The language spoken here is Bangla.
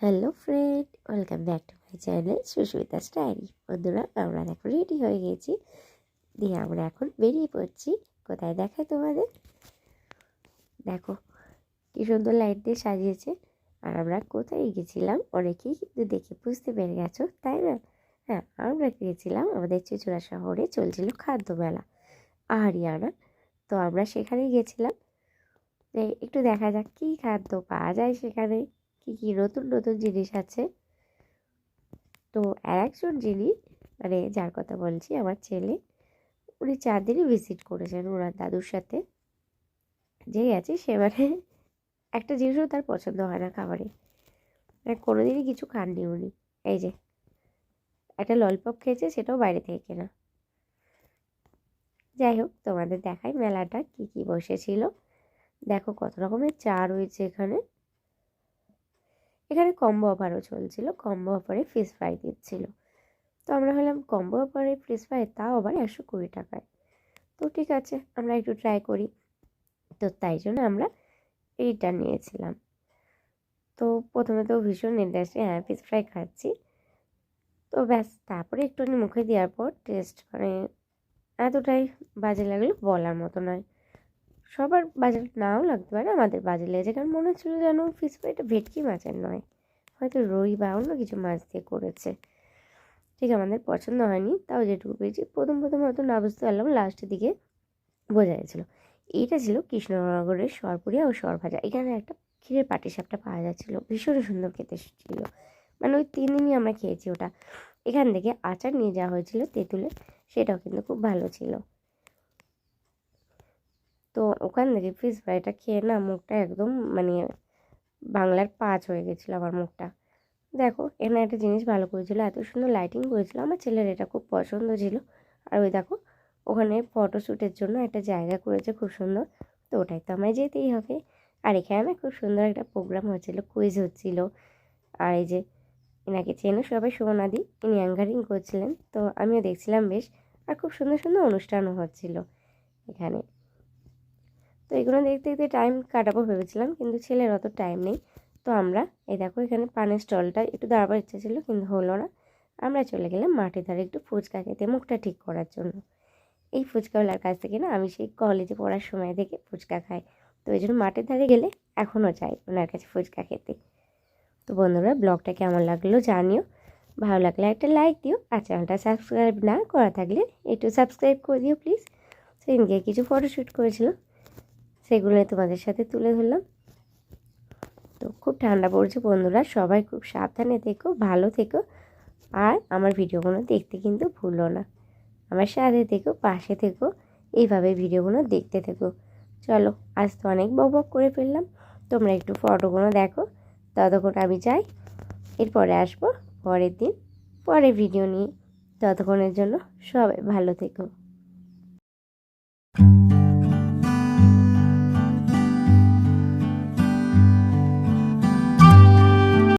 Hello friend, welcome back to my channel Susmita's diary. বন্ধুরা, আমরা এখন রেডি হয়ে গেছি, দিয়ে আমরা এখন বেরিয়ে পড়ছি। কোথায় দেখায় তোমাদের? দেখো কি সুন্দর লাইট দিয়ে সাজিয়েছে। আর আমরা কোথায় গেছিলাম অনেকেই কিন্তু দেখে বুঝতে পেরে গেছো, তাই না? হ্যাঁ, আমরা গিয়েছিলাম আমাদের চুঁচুড়া শহরে চলছিল খাদ্য মেলা আরিয়ানা। তো আমরা সেখানেই গেছিলাম। একটু দেখা যাক কী খাদ্য পাওয়া যায় সেখানে, কী কী নতুন নতুন জিনিস আছে। তো আর একজন যিনি, মানে যার কথা বলছি, আমার ছেলে, উনি 4 দিনই ভিজিট করেছেন ওনার দাদুর সাথে। যে গেছে সে মানে একটা জিনিসও তার পছন্দ হয় না খাবারে, মানে কোনোদিনই কিছু খাননি উনি। এই যে একটা ললিপপ খেয়েছে, সেটাও বাইরে থেকে কেনা। যাই হোক, তোমাদের দেখাই মেলাটা কি কি বসেছিল। দেখো কত রকমের চা রয়েছে এখানে। এখানে কম্বো অফারও চলছিল, কম্বো অফারে ফিশ ফ্রাই দিচ্ছিল। তো আমরা হলাম কম্বো অফারে ফিশ ফ্রাই, তাও আবার 120 টাকায়। তো ঠিক আছে, আমরা একটু ট্রাই করি। তো তাই জন্য আমরা এইটা নিয়েছিলাম। তো প্রথমে তো ভীষণ ইন্টারেস্টে, হ্যাঁ ফিশ ফ্রাই খাচ্ছি। তো ব্যাস, তারপরে একটুখানি মুখে দেওয়ার পর টেস্ট মানে এতটাই বাজে লাগলো বলার মতো নয়। সবার বাজে নাও লাগতে পারে, আমাদের বাজে লেগেছে, কারণ মনে হচ্ছিলো যেন ফিশ ফ্রাইটা ভেটকি মাছের নয়, হয়তো রুই বা অন্য কিছু মাছ দিয়ে করেছে। ঠিক আমাদের পছন্দ হয়নি, তাও যেটুকু পেয়েছি প্রথম হয়তো না বুঝতে পারলাম, লাস্টের দিকে বোঝা গেছিলো। এইটা ছিল কৃষ্ণনগরের সরপুরিয়া ও সরভাজা। এখানে একটা ক্ষীরের পাটিসাপটা পাওয়া যাচ্ছিলো, ভীষণ সুন্দর খেতে ছিল। মানে ওই 3 দিনই আমরা খেয়েছি ওটা। এখান থেকে আচার নিয়ে যাওয়া হয়েছিল তেঁতুলের, সেটাও কিন্তু খুব ভালো ছিল। তো ওখান থেকে ফিশ ফ্রাইটা খেয়ে না মুখটা একদম মানে বাংলার 5 হয়ে গেছিলো আমার মুখটা। দেখো এখানে একটা জিনিস ভালো করেছিল, এত সুন্দর লাইটিং করেছিল, আমার ছেলের এটা খুব পছন্দ ছিল। আর ওই দেখো ওখানে ফটোশ্যুটের জন্য একটা জায়গা করেছে খুব সুন্দর। তো ওটাই তো আমায় যেতেই হবে। আর এখানে না খুব সুন্দর একটা প্রোগ্রাম হচ্ছিলো, কুইজ হচ্ছিলো। আর এই যে এনাকে চেনো সবাই, সোনাদি, ইনি অ্যাঙ্কারিং করছিলেন, তো আমিও দেখছিলাম বেশ। আর খুব সুন্দর সুন্দর অনুষ্ঠানও হচ্ছিলো এখানে। তো এগুলো দেখতে দেখতে টাইম কাটাবো ভেবেছিলাম, কিন্তু ছেলের অত টাইম নেই। তো আমরা এই দেখো এখানে পানের স্টলটা একটু দাঁড়াবার ইচ্ছা ছিল, কিন্তু হলো না। আমরা চলে গেলাম মাঠের ধারে একটু ফুচকা খেতে, মুখটা ঠিক করার জন্য। এই ফুচকাওয়ালার কাছ থেকে না আমি সেই কলেজে পড়ার সময় থেকে ফুচকা খাই। তো ওই জন্য মাঠের ধারে গেলে এখনও যাই ওনার কাছে ফুচকা খেতে। তো বন্ধুরা, ব্লগটা কেমন লাগলো জানিও। ভালো লাগলে একটা লাইক দিও, আর চ্যানেলটা সাবস্ক্রাইব না করা থাকলে একটু সাবস্ক্রাইব করে দিও প্লিজ। সেদিনকে কিছু ফটোশ্যুট করেছিল, সেগুলোই তোমাদের সাথে তুলে ধরলাম। তো খুব ঠান্ডা পড়ছে বন্ধুরা, সবাই খুব সাবধানে থেকো, ভালো থেকো। আর আমার ভিডিওগুলো দেখতে কিন্তু ভুলো না। আমার সাথে থেকো, পাশে থেকো, এইভাবে ভিডিওগুলো দেখতে থেকো। চলো, আজ তো অনেক বক করে ফেললাম, তোমরা একটু ফটোগুলো দেখো। ততক্ষণ আমি যাই, এরপরে আসবো পরের দিন পরের ভিডিও নিয়ে। ততক্ষণের জন্য সবাই ভালো থেকো।